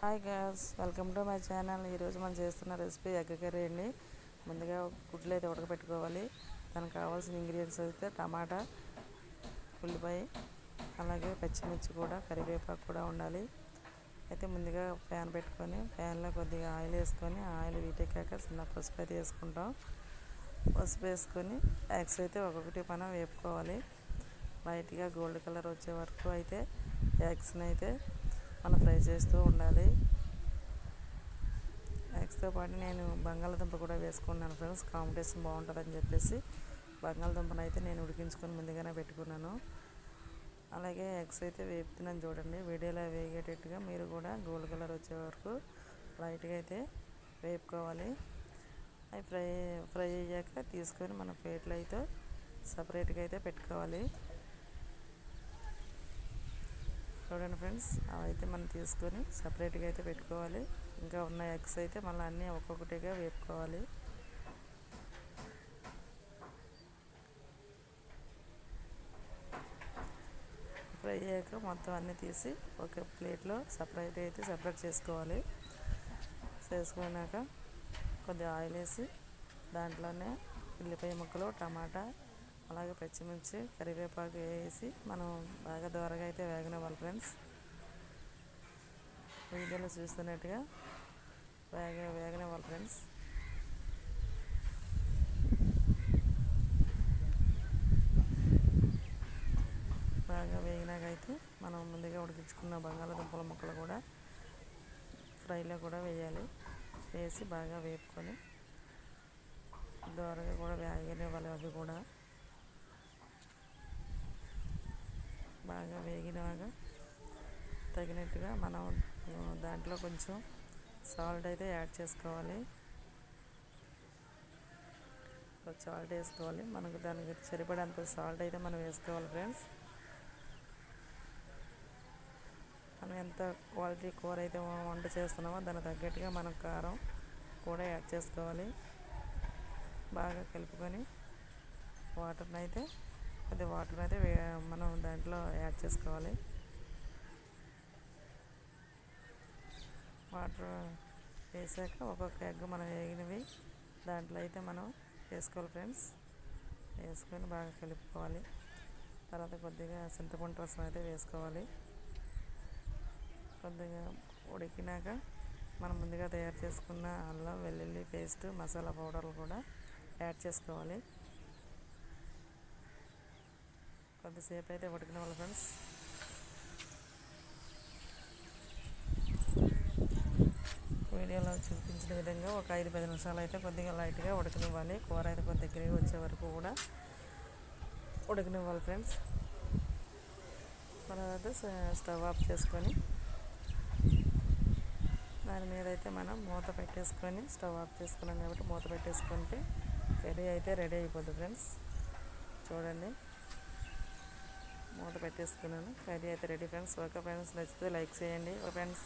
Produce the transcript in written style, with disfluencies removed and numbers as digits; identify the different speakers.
Speaker 1: Hi girls, welcome to my channel. ఈరోజు మనం చేస్తున్న రెసిపీ ఎగ్ కర్రీ అండి. ముందుగా గుడ్లు అయితే ఉడకబెట్టుకోవాలి. దానికి కావాల్సిన ఇంగ్రీడియంట్స్ అయితే టమాటా, ఉల్లిపాయ, అలాగే పచ్చిమిర్చి కూడా, కరివేపాకు కూడా ఉండాలి. అయితే ముందుగా ప్యాన్ పెట్టుకొని ప్యాన్లో కొద్దిగా ఆయిల్ వేసుకొని ఆయిల్ వీటెక్కాక చిన్న పసుపు అయితే వేసుకుంటాం. పసుపు వేసుకొని ఎగ్స్ అయితే ఒక్కొక్కటి మనం వేపుకోవాలి. లైట్గా గోల్డ్ కలర్ వచ్చే వరకు అయితే ఎగ్స్ని అయితే మనం ఫ్రై చేస్తూ ఉండాలి. ఎగ్స్తో పాటు నేను బంగాళదుంప కూడా వేసుకున్నాను ఫ్రెండ్స్, కాంబినేషన్ బాగుంటుందని చెప్పేసి బంగాళదుంపను అయితే నేను ఉడికించుకొని ముందుగానే పెట్టుకున్నాను. అలాగే ఎగ్స్ అయితే వేపుతున్నాను చూడండి. వీడియోలో వేగేటట్టుగా మీరు కూడా గోల్డ్ కలర్ వచ్చే వరకు లైట్గా అయితే వేపుకోవాలి. అవి ఫ్రై అయ్యాక తీసుకొని మన ప్లేట్లో అయితే సపరేట్గా అయితే పెట్టుకోవాలి. చూడండి ఫ్రెండ్స్, అవైతే మనం తీసుకొని సపరేట్గా అయితే పెట్టుకోవాలి. ఇంకా ఉన్న ఎగ్స్ అయితే మళ్ళీ అన్నీ ఒక్కొక్కటిగా వేపుకోవాలి. ఫ్రై అయ్యాక మొత్తం అన్నీ తీసి ఒక ప్లేట్లో సపరేట్ చేసుకోవాలి. చేసుకున్నాక కొద్దిగా ఆయిల్ వేసి దాంట్లోనే ఉల్లిపాయ ముక్కలు, టమాటా, అలాగే పచ్చిమిర్చి, కరివేపాకు వేసి మనం బాగా దోరగా అయితే వేగనివ్వాలి ఫ్రెండ్స్. వీడియోలో చూస్తున్నట్టుగా వేగనివ్వాలి ఫ్రెండ్స్. బాగా వేగినాకైతే మనం ముందుగా ఉడికించుకున్న బంగాళదుంపల ముక్కలు కూడా ఫ్రైలో కూడా వేయాలి. వేసి బాగా వేపుకొని దోరగా కూడా వేగనివ్వాలి. అవి కూడా బాగా వేగినాక తగినట్టుగా మనం దాంట్లో కొంచెం సాల్ట్ అయితే యాడ్ చేసుకోవాలి. సాల్ట్ వేసుకోవాలి. మనకు దానికి సరిపడేంత సాల్ట్ అయితే మనం వేసుకోవాలి ఫ్రెండ్స్. మనం ఎంత క్వాలిటీ కూర అయితే వంట చేస్తున్నామో దానికి తగ్గట్టుగా మనం కారం కూడా యాడ్ చేసుకోవాలి. బాగా కలుపుకొని వాటర్ని అయితే మనం దాంట్లో యాడ్ చేసుకోవాలి. వాటర్ వేసాక ఒక్కొక్క ఎగ్ మనం వేగినవి దాంట్లో అయితే మనం వేసుకోవాలి ఫ్రెండ్స్. వేసుకొని బాగా కలుపుకోవాలి. తర్వాత కొద్దిగా చింతపండు రసం అయితే వేసుకోవాలి. కొద్దిగా ఉడికినాక మనం ముందుగా తయారు చేసుకున్న అల్లం వెల్లుల్లి పేస్ట్, మసాలా పౌడర్లు కూడా యాడ్ చేసుకోవాలి. కొద్దిసేపు అయితే ఉడికినవ్వాలి ఫ్రెండ్స్. వీడియోలో చూపించిన విధంగా ఒక 5-10 నిమిషాలు అయితే కొద్దిగా లైట్గా ఉడకనివ్వాలి. కూర అయితే కొద్ది దగ్గరికి వచ్చే వరకు కూడా ఉడకనివ్వాలి ఫ్రెండ్స్. తర్వాత స్టవ్ ఆఫ్ చేసుకొని దాని మీద అయితే మనం మూత పెట్టేసుకొని, స్టవ్ ఆఫ్ చేసుకున్నాం కాబట్టి మూత పెట్టేసుకుంటే కర్రీ అయితే రెడీ అయిపోతుంది ఫ్రెండ్స్. చూడండి, మూత పెట్టేసుకున్నాను. కర్రీ అయితే రెడీ ఫ్రెండ్స్. ఓకే ఫ్రెండ్స్, నచ్చితే లైక్ చేయండి. Okay friends.